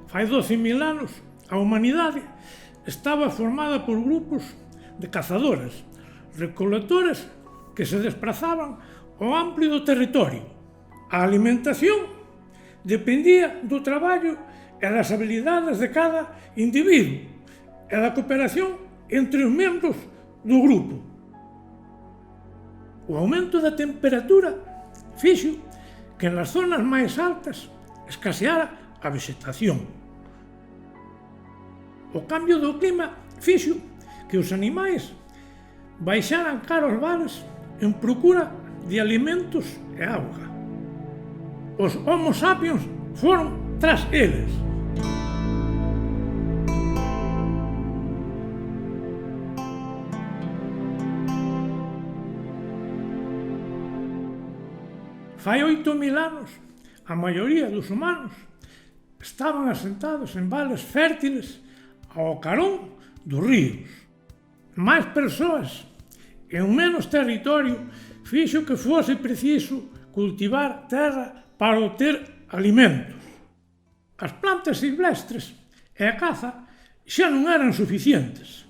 Fai 12.000 anos, a humanidade estaba formada por grupos de cazadores, recolectores que se desprazaban ao amplio do territorio. A alimentación dependía do traballo e das habilidades de cada individuo e da cooperación entre os membros do grupo. O aumento da temperatura fixo que nas zonas máis altas escaseara a vegetación. O cambio do clima fixo que os animais baixaran cara aos vales en procura de alimentos e auga. Os Homo sapiens foron tras eles. Fai 8.000 anos, a maioría dos humanos estaban asentados en vales fértiles ao carón dos ríos. Máis persoas e un menos territorio fixo que fose preciso cultivar terra para obter alimentos. As plantas silvestres e a caza xa non eran suficientes.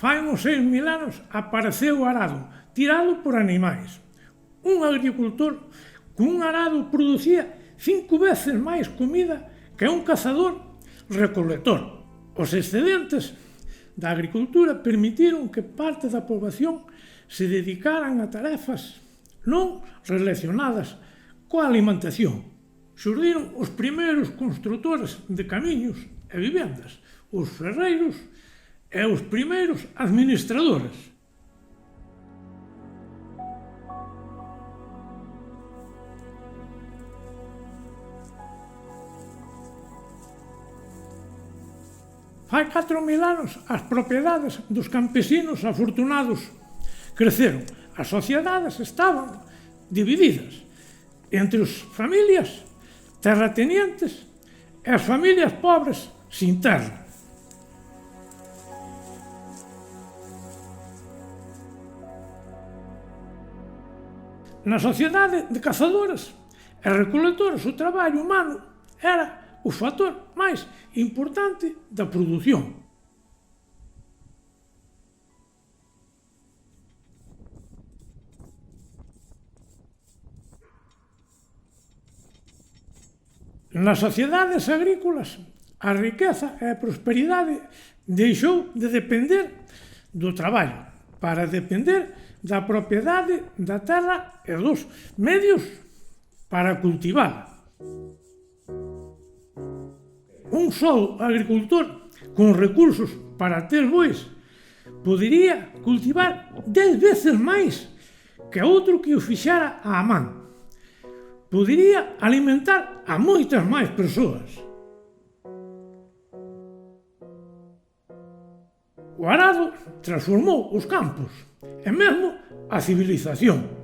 Fai uns 6.000 anos apareceu o arado, tirado por animais. Un agricultor con un arado producía 5 veces máis comida que un cazador recolector. Os excedentes da agricultura permitiron que parte da poboación se dedicaran a tarefas non relacionadas coa alimentación. Xurdiron os primeiros construtores de camiños e vivendas, os ferreiros e os primeiros administradores. Fai 4.000 anos, as propiedades dos campesinos afortunados creceron. As sociedades estaban divididas entre as familias terratenientes e as familias pobres sin terra. Na sociedade de cazadores e recolectores, o traballo humano era o factor máis importante da produción. Nas sociedades agrícolas, a riqueza e a prosperidade deixou de depender do traballo para depender da propiedade da terra e dos medios para cultivá-la. Un só agricultor con recursos para ter bois podería cultivar 10 veces máis que outro que o fixara á man. Podería alimentar a moitas máis persoas. O arado transformou os campos e mesmo a civilización.